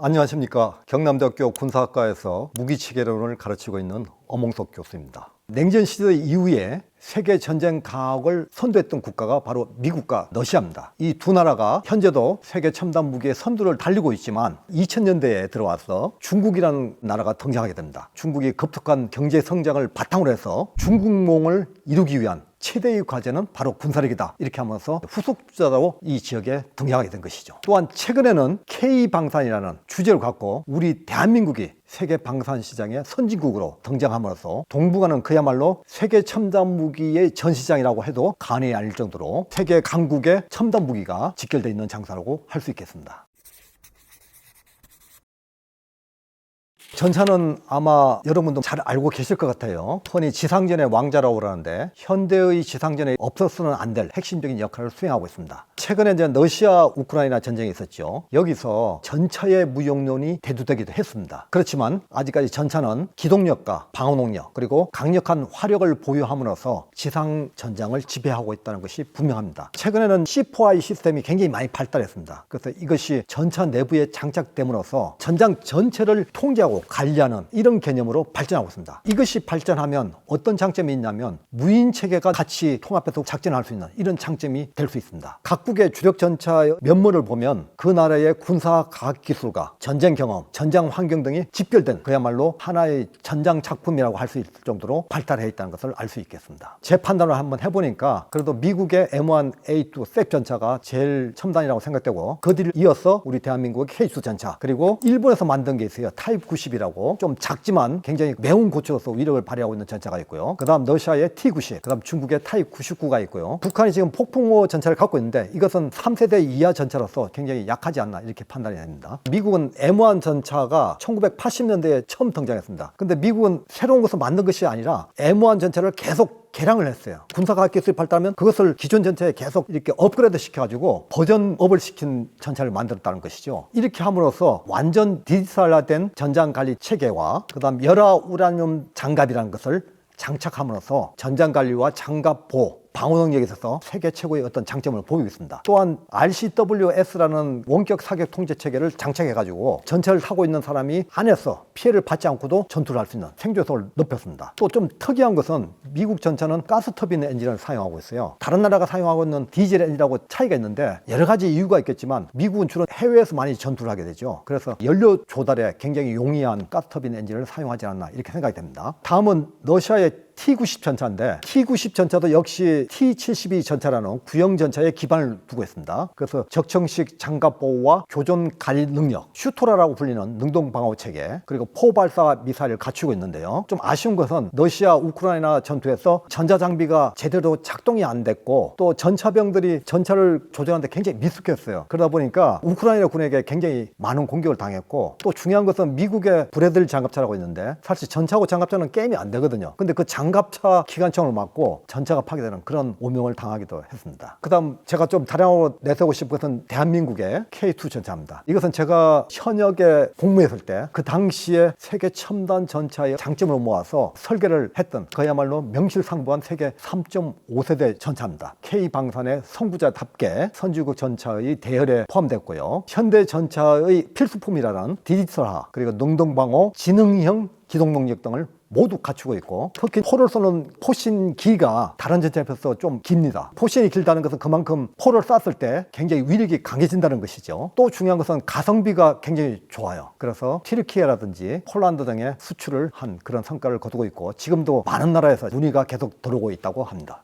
안녕하십니까. 경남대학교 군사학과에서 무기체계론을 가르치고 있는 엄홍석 교수입니다. 냉전 시대 이후에 세계 전쟁 강국을 선도했던 국가가 바로 미국과 러시아입니다. 이 두 나라가 현재도 세계 첨단 무기의 선두를 달리고 있지만 2000년대에 들어와서 중국이라는 나라가 등장하게 됩니다. 중국이 급속한 경제 성장을 바탕으로 해서 중국몽을 이루기 위한 최대의 과제는 바로 군사력이다, 이렇게 하면서 후속주자로 이 지역에 등장하게 된 것이죠. 또한 최근에는 K방산이라는 주제를 갖고 우리 대한민국이 세계 방산 시장의 선진국으로 등장함으로써 동북아는 그야말로 세계 첨단 무기의 전시장이라고 해도 간이 아닐 정도로 세계 강국의 첨단 무기가 직결되어 있는 장사라고 할 수 있겠습니다. 전차는 아마 여러분도 잘 알고 계실 것 같아요. 흔히 지상전의 왕자라고 그러는데 현대의 지상전에 없어서는 안 될 핵심적인 역할을 수행하고 있습니다. 최근에 이제 러시아 우크라이나 전쟁이 있었죠. 여기서 전차의 무용론이 대두되기도 했습니다. 그렇지만 아직까지 전차는 기동력과 방어능력 그리고 강력한 화력을 보유함으로써 지상 전장을 지배하고 있다는 것이 분명합니다. 최근에는 C4I 시스템이 굉장히 많이 발달했습니다. 그래서 이것이 전차 내부에 장착됨으로써 전장 전체를 통제하고 관리하는 이런 개념으로 발전하고 있습니다. 이것이 발전하면 어떤 장점이 있냐면 무인 체계가 같이 통합해서 작전할 수 있는 이런 장점이 될 수 있습니다. 각국의 주력 전차의 면모를 보면 그 나라의 군사 과학 기술과 전쟁 경험, 전장 환경 등이 집결된 그야말로 하나의 전장 작품이라고 할 수 있을 정도로 발달해 있다는 것을 알 수 있겠습니다. 제 판단을 한번 해보니까 그래도 미국의 M1A2 색 전차가 제일 첨단이라고 생각되고 그 뒤를 이어서 우리 대한민국의 K2 전차, 그리고 일본에서 만든 게 있어요. 타입 90이라고 좀 작지만 굉장히 매운 고추로서 위력을 발휘하고 있는 전차가 있고요. 그 다음 러시아의 T90, 그 다음 중국의 타입 99가 있고요. 북한이 지금 폭풍호 전차를 갖고 있는데 이것은 3세대 이하 전차로서 굉장히 약하지 않나, 이렇게 판단이 됩니다. 미국은 M1 전차가 1980년대에 처음 등장했습니다. 근데 미국은 새로운 것을 만든 것이 아니라 M1 전차를 계속 개량을 했어요. 군사과학 기술이 발달하면 그것을 기존 전차에 계속 이렇게 업그레이드 시켜가지고 버전업을 시킨 전차를 만들었다는 것이죠. 이렇게 함으로써 완전 디지털화된 전장 관리 체계와 그 다음 열화 우라늄 장갑이라는 것을 장착함으로써 전장 관리와 장갑 보호, 방어 능력에 있어서 세계 최고의 어떤 장점을 보이고 있습니다. 또한 RCWS라는 원격 사격 통제 체계를 장착해가지고 전차를 타고 있는 사람이 안에서 피해를 받지 않고도 전투를 할 수 있는 생존성을 높였습니다. 또 좀 특이한 것은 미국 전차는 가스터빈 엔진을 사용하고 있어요. 다른 나라가 사용하고 있는 디젤 엔진하고 차이가 있는데 여러 가지 이유가 있겠지만 미국은 주로 해외에서 많이 전투를 하게 되죠. 그래서 연료 조달에 굉장히 용이한 가스터빈 엔진을 사용하지 않나, 이렇게 생각이 됩니다. 다음은 러시아의 T90 전차인데 T90 전차도 역시 T72 전차라는 구형 전차에 기반을 두고 있습니다. 그래서 적청식 장갑 보호와 교전 관리 능력, 슈토라라고 불리는 능동 방어 체계, 그리고 포발사 미사일을 갖추고 있는데요. 좀 아쉬운 것은 러시아 우크라이나 전투에서 전자 장비가 제대로 작동이 안 됐고 또 전차병들이 전차를 조절하는데 굉장히 미숙했어요. 그러다 보니까 우크라이나 군에게 굉장히 많은 공격을 당했고, 또 중요한 것은 미국의 브래들리 장갑차라고 있는데 사실 전차하고 장갑차는 게임이 안 되거든요. 근데 그 장갑차 기관총을 맞고 전차가 파괴되는 그런 오명을 당하기도 했습니다. 그 다음 제가 좀 다량으로 내세우고 싶은 것은 대한민국의 K2 전차입니다. 이것은 제가 현역에 복무했을 때 그 당시에 세계 첨단 전차의 장점을 모아서 설계를 했던 그야말로 명실상부한 세계 3.5세대 전차입니다. K방산의 선구자답게 선진국 전차의 대열에 포함됐고요. 현대 전차의 필수품이라는 디지털화, 그리고 능동방어, 지능형 기동능력 등을 모두 갖추고 있고, 특히 포를 쏘는 포신 길이가 다른 전차에 비해서 좀 깁니다. 포신이 길다는 것은 그만큼 포를 쐈을 때 굉장히 위력이 강해진다는 것이죠. 또 중요한 것은 가성비가 굉장히 좋아요. 그래서 튀르키예라든지 폴란드 등에 수출을 한 그런 성과를 거두고 있고 지금도 많은 나라에서 문의가 계속 들어오고 있다고 합니다.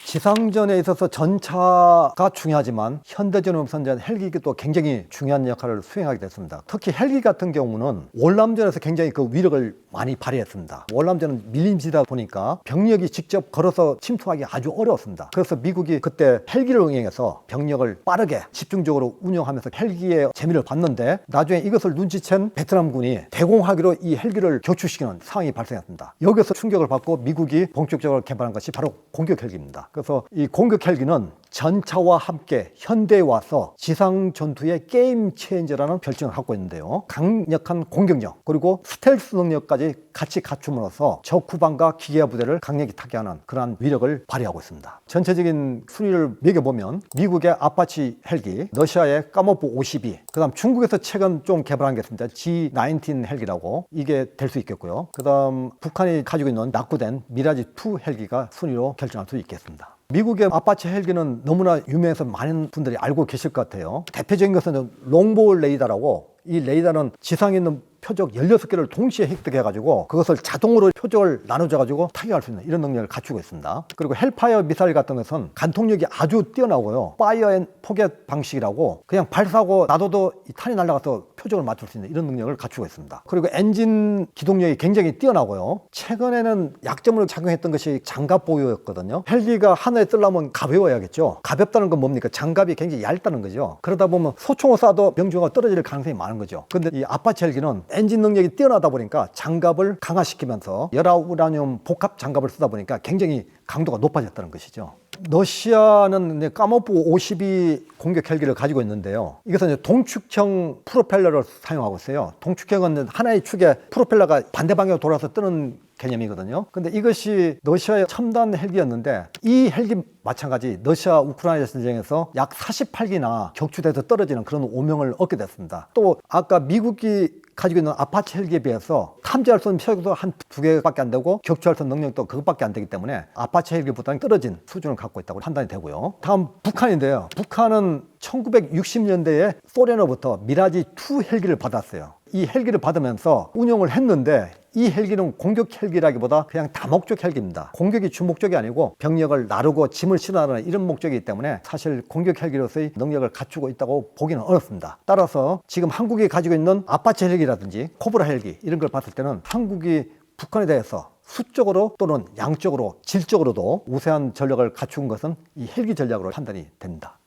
지상전에 있어서 전차가 중요하지만 현대전으로서는 헬기도 굉장히 중요한 역할을 수행하게 됐습니다. 특히 헬기 같은 경우는 월남전에서 굉장히 그 위력을 많이 발휘했습니다. 월남전은 밀림지다 보니까 병력이 직접 걸어서 침투하기 아주 어려웠습니다. 그래서 미국이 그때 헬기를 응용해서 병력을 빠르게 집중적으로 운영하면서 헬기의 재미를 봤는데 나중에 이것을 눈치챈 베트남군이 대공하기로 이 헬기를 교추시키는 상황이 발생했습니다. 여기서 충격을 받고 미국이 본격적으로 개발한 것이 바로 공격 헬기입니다. 그래서 이 공격 헬기는 전차와 함께 현대에 와서 지상 전투의 게임 체인저라는 별칭을 갖고 있는데요. 강력한 공격력 그리고 스텔스 능력까지 같이 갖춤으로써 적 후방과 기계화 부대를 강력히 타개하는 그러한 위력을 발휘하고 있습니다. 전체적인 순위를 매겨보면 미국의 아파치 헬기, 러시아의 까모프 52, 그 다음 중국에서 최근 좀 개발한 게 있습니다. G19 헬기라고 이게 될 수 있겠고요. 그 다음 북한이 가지고 있는 낙구된 미라지2 헬기가 순위로 결정할 수 있겠습니다. 미국의 아파치 헬기는 너무나 유명해서 많은 분들이 알고 계실 것 같아요. 대표적인 것은 롱볼 레이더라고, 이 레이더는 지상에 있는 표적 16개를 동시에 획득해가지고 그것을 자동으로 표적을 나눠줘가지고 타격할 수 있는 이런 능력을 갖추고 있습니다. 그리고 헬파이어 미사일 같은 것은 간통력이 아주 뛰어나고요. 파이어 앤 포겟 방식이라고 그냥 발사하고 놔둬도 이 탄이 날아가서 표적을 맞출 수 있는 이런 능력을 갖추고 있습니다. 그리고 엔진 기동력이 굉장히 뛰어나고요. 최근에는 약점으로 작용했던 것이 장갑 보유였거든요. 헬기가 하늘에 뜨려면 가벼워야겠죠. 가볍다는 건 뭡니까? 장갑이 굉장히 얇다는 거죠. 그러다 보면 소총을 쏴도 명중하가 떨어질 가능성이 많은 거죠. 근데 이 아파치 헬기는 엔진 능력이 뛰어나다 보니까 장갑을 강화시키면서 열화우라늄 복합 장갑을 쓰다 보니까 굉장히 강도가 높아졌다는 것이죠. 러시아는 까모프 52 공격 헬기를 가지고 있는데요. 이것은 동축형 프로펠러를 사용하고 있어요. 동축형은 하나의 축에 프로펠러가 반대 방향으로 돌아서 뜨는 개념이거든요. 근데 이것이 러시아의 첨단 헬기였는데 이 헬기 마찬가지 러시아 우크라이나 전쟁에서 약 48기나 격추돼서 떨어지는 그런 오명을 얻게 됐습니다. 또 아까 미국이 가지고 있는 아파치 헬기에 비해서 탐지할 수 있는 표적도 한 2개밖에 안 되고 격추할 수 있는 능력도 그것밖에 안 되기 때문에 아파치 헬기보다는 떨어진 수준을 갖고 있다고 판단이 되고요. 다음 북한인데요. 북한은 1960년대에 소련으로부터 미라지2 헬기를 받았어요. 이 헬기를 받으면서 운용을 했는데 이 헬기는 공격 헬기라기보다 그냥 다목적 헬기입니다. 공격이 주 목적이 아니고 병력을 나르고 짐을 실어나르는 이런 목적이기 때문에 사실 공격 헬기로서의 능력을 갖추고 있다고 보기는 어렵습니다. 따라서 지금 한국이 가지고 있는 아파치 헬기라든지 코브라 헬기 이런 걸 봤을 때는 한국이 북한에 대해서 수적으로 또는 양적으로 질적으로도 우세한 전력을 갖춘 것은 이 헬기 전략으로 판단이 됩니다.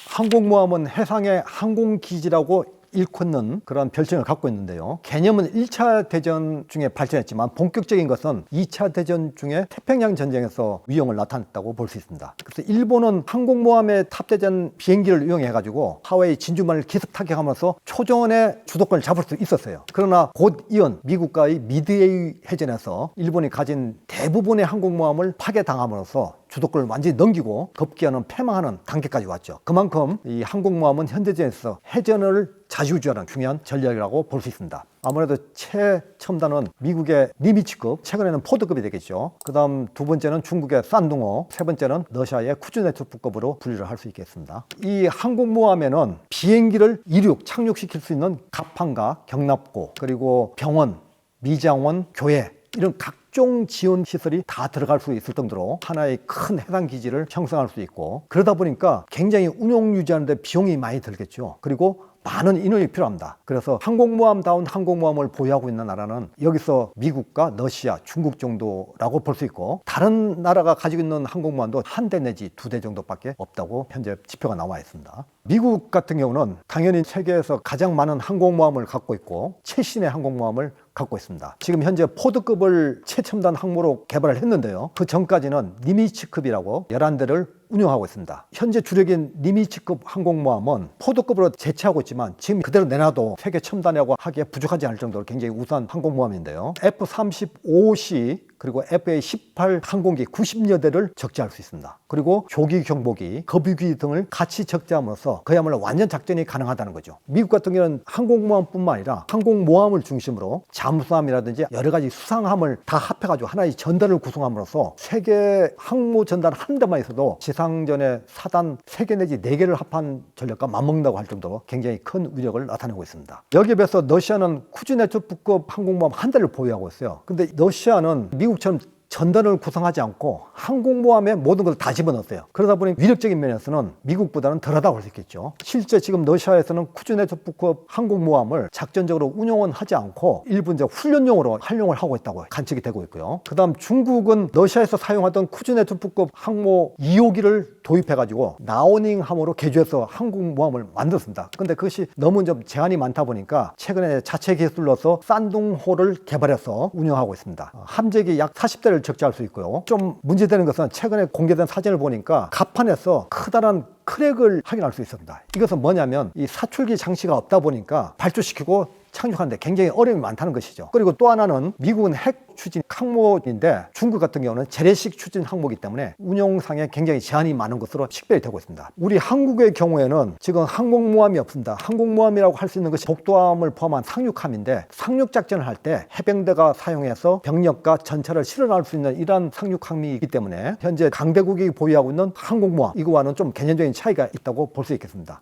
항공모함은 해상의 항공기지라고 일컫는 그런 별칭을 갖고 있는데요. 개념은 1차 대전 중에 발전했지만 본격적인 것은 2차 대전 중에 태평양 전쟁에서 위용을 나타냈다고 볼 수 있습니다. 그래서 일본은 항공모함에 탑재된 비행기를 이용해가지고 하와이 진주만을 기습 타격하면서 초전의 주도권을 잡을 수 있었어요. 그러나 곧 이은 미국과의 미드웨이 해전에서 일본이 가진 대부분의 항공모함을 파괴당함으로써 주도권을 완전히 넘기고 급기야는 패망하는 단계까지 왔죠. 그만큼 이 항공모함은 현대전에서 해전을 좌지우지하는 중요한 전략이라고 볼 수 있습니다. 아무래도 최첨단은 미국의 니미츠급, 최근에는 포드급이 되겠죠. 그 다음 두 번째는 중국의 산둥호, 세 번째는 러시아의 쿠즈네초프급으로 분류를 할 수 있겠습니다. 이 항공모함에는 비행기를 이륙, 착륙시킬 수 있는 갑판과 경납고, 그리고 병원, 미장원, 교회 이런 각종 지원 시설이 다 들어갈 수 있을 정도로 하나의 큰 해상 기지를 형성할 수 있고, 그러다 보니까 굉장히 운용 유지하는데 비용이 많이 들겠죠. 그리고 많은 인원이 필요합니다. 그래서 항공모함다운 항공모함을 보유하고 있는 나라는 여기서 미국과 러시아, 중국 정도라고 볼 수 있고, 다른 나라가 가지고 있는 항공모함도 한 대 내지 2대 정도밖에 없다고 현재 지표가 나와 있습니다. 미국 같은 경우는 당연히 세계에서 가장 많은 항공모함을 갖고 있고 최신의 항공모함을 갖고 있습니다. 지금 현재 포드급을 최첨단 항모로 개발을 했는데요. 그 전까지는 니미츠급이라고 11대를 운영하고 있습니다. 현재 주력인 니미츠급 항공모함은 포드급으로 대체하고 있지만 지금 그대로 내놔도 세계 첨단이라고 하기에 부족하지 않을 정도로 굉장히 우수한 항공모함인데요. F-35C 그리고 FA-18 항공기 90여 대를 적재할 수 있습니다. 그리고 조기 경보기, 급유기 등을 같이 적재함으로써 그야말로 완전 작전이 가능하다는 거죠. 미국 같은 경우는 항공모함뿐만 아니라 항공모함을 중심으로 잠수함이라든지 여러 가지 수상함을 다 합해가지고 하나의 전단을 구성함으로써 세계 항모 전단 한 대만 있어도 지상전의 사단 3개 내지 4개를 합한 전력과 맞먹는다고 할 정도로 굉장히 큰 위력을 나타내고 있습니다. 여기에 비해서 러시아는 쿠즈네초프급 항공모함 한 대를 보유하고 있어요. 근데 러시아는 미국처럼 전단을 구성하지 않고 항공모함에 모든 것을 다 집어넣었어요. 그러다 보니 위력적인 면에서는 미국보다는 덜하다고 할 수 있겠죠. 실제 지금 러시아에서는 쿠즈네초프급 항공모함을 작전적으로 운용은 하지 않고 일부 이제 훈련용으로 활용을 하고 있다고 관측이 되고 있고요. 그 다음 중국은 러시아에서 사용하던 쿠즈네초프급 항모 2호기를 도입해가지고 나오닝 함으로 개조해서 항공모함을 만들었습니다. 근데 그것이 너무 좀 제한이 많다 보니까 최근에 자체 기술로서 산둥호를 개발해서 운영하고 있습니다. 함재기 약 40대를 적재할 수 있고요. 좀 문제되는 것은 최근에 공개된 사진을 보니까 갑판에서 커다란 크랙을 확인할 수 있습니다. 이것은 뭐냐면 이 사출기 장치가 없다 보니까 발주시키고 착륙하는데 굉장히 어려움이 많다는 것이죠. 그리고 또 하나는 미국은 핵 추진 항목인데 중국 같은 경우는 재래식 추진 항목이기 때문에 운용상에 굉장히 제한이 많은 것으로 식별이 되고 있습니다. 우리 한국의 경우에는 지금 항공모함이 없습니다. 항공모함이라고 할 수 있는 것이 복도함을 포함한 상륙함인데 상륙작전을 할 때 해병대가 사용해서 병력과 전차를 실어날 수 있는 이러한 상륙함이기 때문에 현재 강대국이 보유하고 있는 항공모함 이거와는 좀 개념적인 차이가 있다고 볼 수 있겠습니다.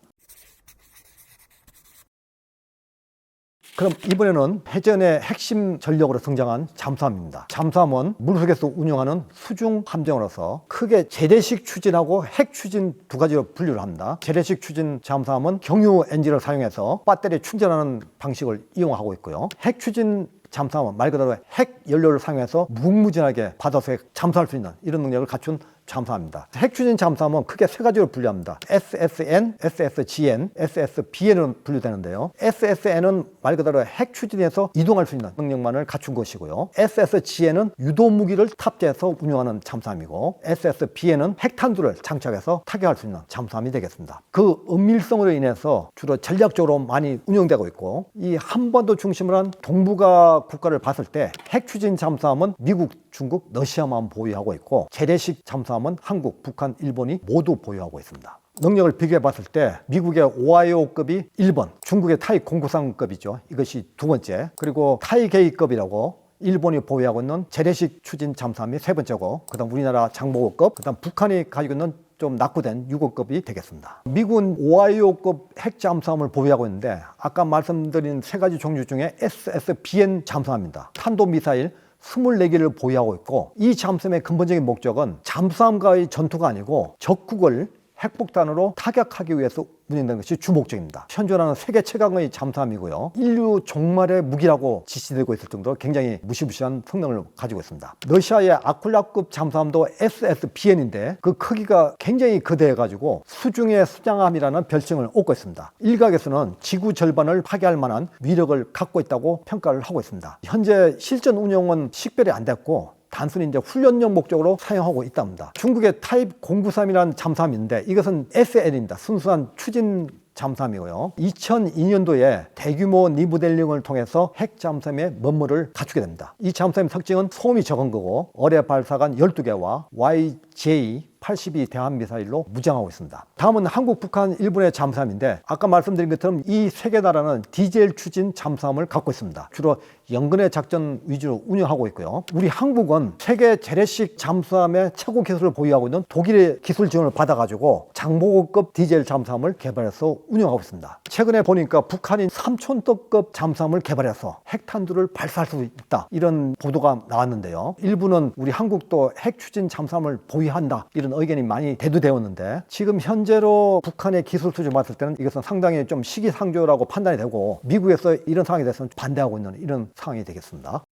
그럼 이번에는 해전의 핵심 전력으로 등장한 잠수함입니다. 잠수함은 물속에서 운용하는 수중 함정으로서 크게 재래식 추진하고 핵 추진 두 가지로 분류를 합니다. 재래식 추진 잠수함은 경유 엔진을 사용해서 배터리 충전하는 방식을 이용하고 있고요. 핵 추진 잠수함은 말 그대로 핵 연료를 사용해서 무궁무진하게 바다속에 잠수할 수 있는 이런 능력을 갖춘 잠수함입니다. 핵추진 잠수함은 크게 세 가지로 분류합니다. SSN, SSGN, SSBN으로 분류되는데요. SSN은 말 그대로 핵추진에서 이동할 수 있는 능력만을 갖춘 것이고요. SSGN은 유도무기를 탑재해서 운용하는 잠수함이고 SSBN은 핵탄두를 장착해서 타격할 수 있는 잠수함이 되겠습니다. 그 은밀성으로 인해서 주로 전략적으로 많이 운용되고 있고 이 한반도 중심으로 한 동북아 국가를 봤을 때 핵추진 잠수함은 미국, 중국, 러시아만 보유하고 있고 재래식 잠수함은 한국, 북한, 일본이 모두 보유하고 있습니다. 능력을 비교해 봤을 때 미국의 오하이오급이 1번, 중국의 타이 093급이죠. 이것이 두 번째, 그리고 타이게이급이라고 일본이 보유하고 있는 재래식 추진 잠수함이 세 번째고 그 다음 우리나라 장보고급, 그 다음 북한이 가지고 있는 좀 낙후된 6호급이 되겠습니다. 미국은 오하이오급 핵잠수함을 보유하고 있는데 아까 말씀드린 세 가지 종류 중에 SSBN 잠수함입니다. 탄도미사일 24개를 보유하고 있고 이 잠수함의 근본적인 목적은 잠수함과의 전투가 아니고 적국을 핵폭탄으로 타격하기 위해서 운영되는 것이 주 목적입니다. 현존하는 세계 최강의 잠수함이고요. 인류 종말의 무기라고 지시되고 있을 정도로 굉장히 무시무시한 성능을 가지고 있습니다. 러시아의 아쿨라급 잠수함도 SSBN인데 그 크기가 굉장히 거대해가지고 수중의 수장함이라는 별칭을 얻고 있습니다. 일각에서는 지구 절반을 파괴할 만한 위력을 갖고 있다고 평가를 하고 있습니다. 현재 실전 운영은 식별이 안 됐고 단순히 이제 훈련용 목적으로 사용하고 있답니다. 중국의 타입 093이라는 잠수함인데 이것은 SL입니다. 순수한 추진 잠수함이고요. 2002년도에 대규모 리모델링을 통해서 핵 잠수함의 면모를 갖추게 됩니다. 이 잠수함의 특징은 소음이 적은 거고 어뢰 발사관 12개와 YJ-82 대한미사일로 무장하고 있습니다. 다음은 한국, 북한, 일본의 잠수함인데 아까 말씀드린 것처럼 이 세 개 나라는 디젤 추진 잠수함을 갖고 있습니다. 주로 연근해 작전 위주로 운영하고 있고요. 우리 한국은 세계 재래식 잠수함의 최고 기술을 보유하고 있는 독일의 기술 지원을 받아가지고 장보고급 디젤 잠수함을 개발해서 운영하고 있습니다. 최근에 보니까 북한이 3촌도급 잠수함을 개발해서 핵탄두를 발사할 수 있다 이런 보도가 나왔는데요. 일부는 우리 한국도 핵 추진 잠수함을 보유한다 이런 의견이 많이 대두되었는데 지금 현재로 북한의 기술 수준 봤을 때는 이것은 상당히 좀 시기상조라고 판단이 되고 미국에서 이런 상황에 대해서는 반대하고 있는 이런 상황이 되겠습니다.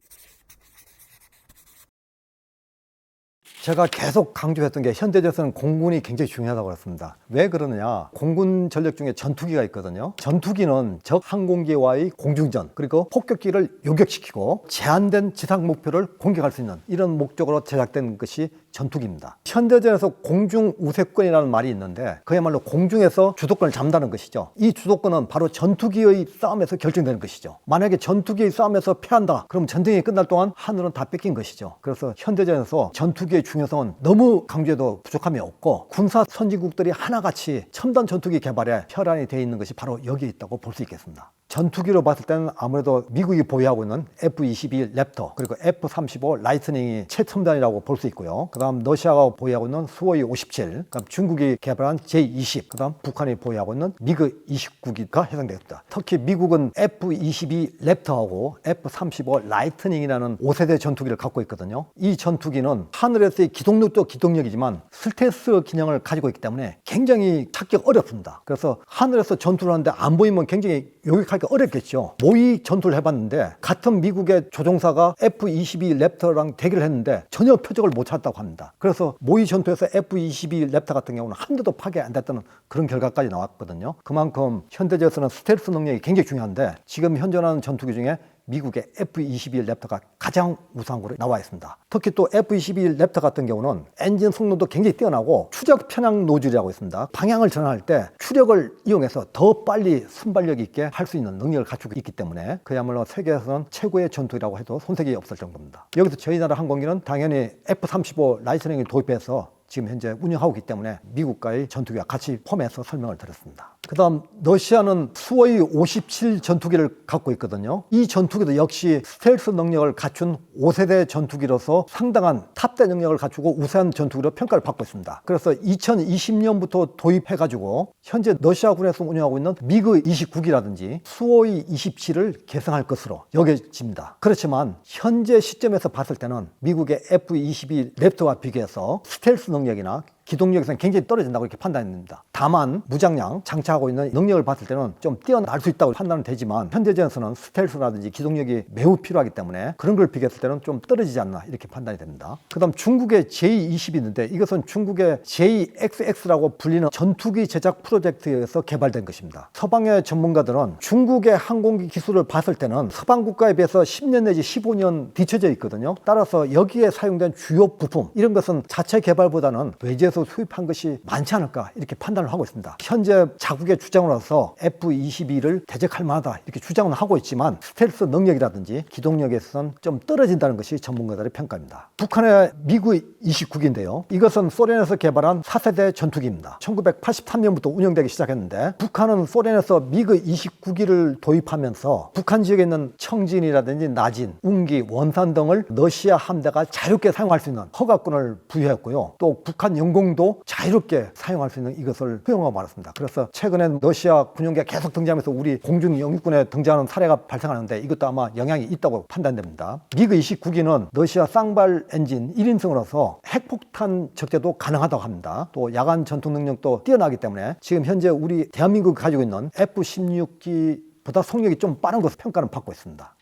제가 계속 강조했던 게 현대전에서는 공군이 굉장히 중요하다고 했습니다. 왜 그러느냐? 공군 전력 중에 전투기가 있거든요. 전투기는 적 항공기와의 공중전 그리고 폭격기를 요격시키고 제한된 지상 목표를 공격할 수 있는 이런 목적으로 제작된 것이 전투기입니다. 현대전에서 공중 우세권이라는 말이 있는데 그야말로 공중에서 주도권을 잡는다는 것이죠. 이 주도권은 바로 전투기의 싸움에서 결정되는 것이죠. 만약에 전투기의 싸움에서 패한다 그럼 전쟁이 끝날 동안 하늘은 다 뺏긴 것이죠. 그래서 현대전에서 전투기의 중요성은 너무 강조해도 부족함이 없고 군사 선진국들이 하나같이 첨단 전투기 개발에 혈안이 되어 있는 것이 바로 여기에 있다고 볼 수 있겠습니다. 전투기로 봤을 때는 아무래도 미국이 보유하고 있는 F-22 랩터 그리고 F-35 라이트닝이 최첨단이라고 볼 수 있고요. 그 다음 러시아가 보유하고 있는 수호이 57, 그 다음 중국이 개발한 J-20, 그 다음 북한이 보유하고 있는 미그 29기가 해당되겠다. 특히 미국은 F-22 랩터하고 F-35 라이트닝이라는 5세대 전투기를 갖고 있거든요. 이 전투기는 하늘에서의 기동력도 기동력이지만 스텔스 기능을 가지고 있기 때문에 굉장히 찾기 어렵습니다. 그래서 하늘에서 전투를 하는데 안 보이면 굉장히 요격하기가 어렵겠죠. 모의 전투를 해봤는데 같은 미국의 조종사가 F-22 랩터랑 대결을 했는데 전혀 표적을 못 찾았다고 합니다. 그래서 모의 전투에서 F-22 랩터 같은 경우는 한 대도 파괴 안 됐다는 그런 결과까지 나왔거든요. 그만큼 현대전에서는 스텔스 능력이 굉장히 중요한데 지금 현존하는 전투기 중에 미국의 F-22 랩터가 가장 우수한 걸로 나와 있습니다. 특히 또 F-22 랩터 같은 경우는 엔진 성능도 굉장히 뛰어나고 추적 편향 노즐이라고 있습니다. 방향을 전환할 때 추력을 이용해서 더 빨리 순발력 있게 할 수 있는 능력을 갖추고 있기 때문에 그야말로 세계에서는 최고의 전투기라고 해도 손색이 없을 정도입니다. 여기서 저희 나라 항공기는 당연히 F-35 라이트닝을 도입해서 지금 현재 운영하고 있기 때문에 미국과의 전투기와 같이 포함해서 설명을 드렸습니다. 그 다음 러시아는 수호이 57 전투기를 갖고 있거든요. 이 전투기도 역시 스텔스 능력을 갖춘 5세대 전투기로서 상당한 탑대 능력을 갖추고 우세한 전투기로 평가를 받고 있습니다. 그래서 2020년부터 도입해가지고 현재 러시아군에서 운영하고 있는 미그 29기라든지 수호이 27을 개성할 것으로 여겨집니다. 그렇지만 현재 시점에서 봤을 때는 미국의 F-22 랩터와 비교해서 스텔스 능력이나 기동력에서는 굉장히 떨어진다고 이렇게 판단합니다. 다만 무장량 장착하고 있는 능력을 봤을 때는 좀 뛰어날 수 있다고 판단은 되지만 현대전에서는 스텔스라든지 기동력이 매우 필요하기 때문에 그런 걸 비교했을 때는 좀 떨어지지 않나 이렇게 판단이 됩니다. 그 다음 중국의 J-20이 있는데 이것은 중국의 JXX라고 불리는 전투기 제작 프로젝트에 의해서 개발된 것입니다. 서방의 전문가들은 중국의 항공기 기술을 봤을 때는 서방 국가에 비해서 10년 내지 15년 뒤처져 있거든요. 따라서 여기에 사용된 주요 부품 이런 것은 자체 개발보다는 외제에서 수입한 것이 많지 않을까 이렇게 판단을 하고 있습니다. 현재 자국의 주장으로서 F-22를 대적할 만하다 이렇게 주장은 하고 있지만 스텔스 능력이라든지 기동력에서는 좀 떨어진다는 것이 전문가들의 평가입니다. 북한의 미그 29기인데요. 이것은 소련에서 개발한 4세대 전투기입니다. 1983년부터 운영되기 시작했는데 북한은 소련에서 미그 29기를 도입하면서 북한 지역에 있는 청진이라든지 나진, 웅기, 원산 등을 러시아 함대가 자유롭게 사용할 수 있는 허가권을 부여했고요. 또 북한 영공도 자유롭게 사용할 수 있는 이것을 허용하고 말았습니다. 그래서 최근에 러시아 군용기가 계속 등장하면서 우리 공중 영유권에 등장하는 사례가 발생하는데 이것도 아마 영향이 있다고 판단됩니다. 미그 29기는 러시아 쌍발 엔진 1인승으로서 핵폭탄 적재도 가능하다고 합니다. 또 야간 전투 능력도 뛰어나기 때문에 지금 현재 우리 대한민국이 가지고 있는 F-16기보다 속력이 좀 빠른 것으로 평가는 받고 있습니다.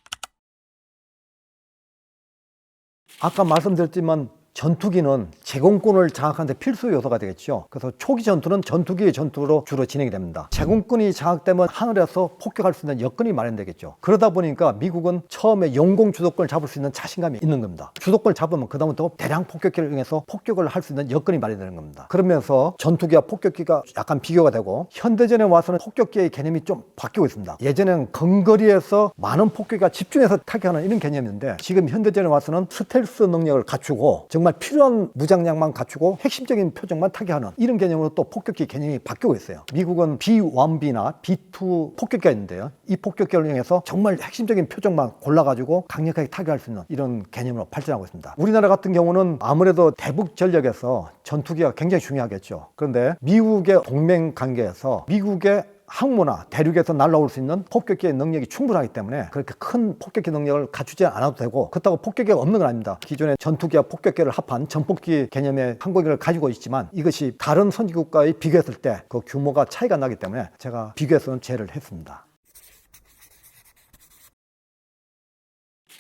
아까 말씀드렸지만 전투기는 제공권을 장악하는 데 필수 요소가 되겠죠. 그래서 초기 전투는 전투기의 전투로 주로 진행이 됩니다. 제공권이 장악되면 하늘에서 폭격할 수 있는 여건이 마련되겠죠. 그러다 보니까 미국은 처음에 영공 주도권을 잡을 수 있는 자신감이 있는 겁니다. 주도권을 잡으면 그 다음부터 대량 폭격기를 이용해서 폭격을 할 수 있는 여건이 마련되는 겁니다. 그러면서 전투기와 폭격기가 약간 비교가 되고 현대전에 와서는 폭격기의 개념이 좀 바뀌고 있습니다. 예전에는 근거리에서 많은 폭격기가 집중해서 타격하는 이런 개념이었는데 지금 현대전에 와서는 스텔스 능력을 갖추고 정말 필요한 무장량만 갖추고 핵심적인 표적만 타격하는 이런 개념으로 또 폭격기 개념이 바뀌고 있어요. 미국은 B-1B나 B-2 폭격기가 있는데요. 이 폭격기를 이용해서 정말 핵심적인 표적만 골라가지고 강력하게 타격할 수 있는 이런 개념으로 발전하고 있습니다. 우리나라 같은 경우는 아무래도 대북 전력에서 전투기가 굉장히 중요하겠죠. 그런데 미국의 동맹 관계에서 미국의 항모나 대륙에서 날아올 수 있는 폭격기의 능력이 충분하기 때문에 그렇게 큰 폭격기 능력을 갖추지 않아도 되고 그렇다고 폭격기가 없는 건 아닙니다. 기존의 전투기와 폭격기를 합한 전폭기 개념의 항공기를 가지고 있지만 이것이 다른 선진국과의 비교했을 때 그 규모가 차이가 나기 때문에 제가 비교해서는 제외를 했습니다.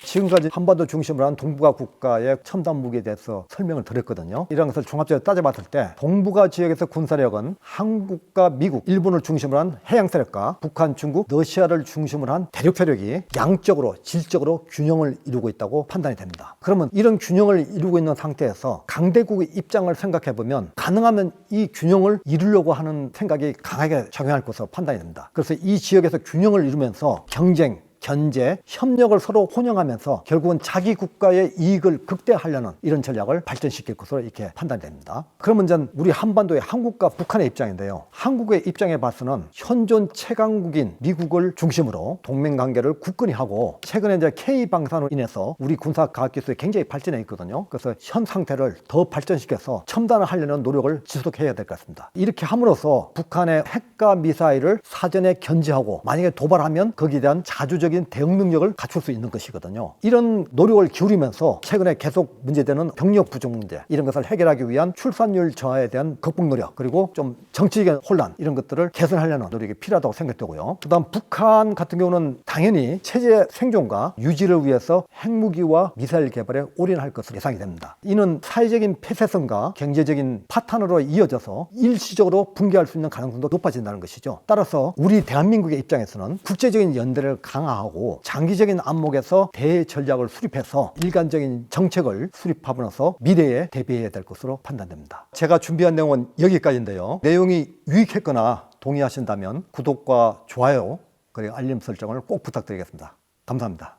지금까지 한반도 중심으로 한 동북아 국가의 첨단 무기에 대해서 설명을 드렸거든요. 이런 것을 종합적으로 따져봤을 때 동북아 지역에서 군사력은 한국과 미국, 일본을 중심으로 한 해양 세력과 북한, 중국, 러시아를 중심으로 한 대륙 세력이 양적으로, 질적으로 균형을 이루고 있다고 판단이 됩니다. 그러면 이런 균형을 이루고 있는 상태에서 강대국의 입장을 생각해보면 가능하면 이 균형을 이루려고 하는 생각이 강하게 작용할 것으로 판단이 됩니다. 그래서 이 지역에서 균형을 이루면서 경쟁, 견제, 협력을 서로 혼용하면서 결국은 자기 국가의 이익을 극대화하려는 이런 전략을 발전시킬 것으로 이렇게 판단됩니다. 그러면 이제 우리 한반도의 한국과 북한의 입장인데요. 한국의 입장에 봐서는 현존 최강국인 미국을 중심으로 동맹관계를 굳건히 하고 최근에 이제 K방산으로 인해서 우리 군사과학기술이 굉장히 발전해 있거든요. 그래서 현 상태를 더 발전시켜서 첨단을 하려는 노력을 지속해야 될 것 같습니다. 이렇게 함으로써 북한의 핵과 미사일을 사전에 견제하고 만약에 도발하면 거기에 대한 자주적인 대응 능력을 갖출 수 있는 것이거든요. 이런 노력을 기울이면서 최근에 계속 문제되는 병력 부족 문제 이런 것을 해결하기 위한 출산율 저하에 대한 극복 노력 그리고 좀 정치적인 혼란 이런 것들을 개선하려는 노력이 필요하다고 생각되고요. 그다음 북한 같은 경우는 당연히 체제 생존과 유지를 위해서 핵무기와 미사일 개발에 올인할 것으로 예상이 됩니다. 이는 사회적인 폐쇄성과 경제적인 파탄으로 이어져서 일시적으로 붕괴할 수 있는 가능성도 높아진다는 것이죠. 따라서 우리 대한민국의 입장에서는 국제적인 연대를 강화하고 강화하고 장기적인 안목에서 대전략을 수립해서 일관적인 정책을 수립하면서 미래에 대비해야 될 것으로 판단됩니다. 제가 준비한 내용은 여기까지인데요. 내용이 유익했거나 동의하신다면 구독과 좋아요 그리고 알림 설정을 꼭 부탁드리겠습니다. 감사합니다.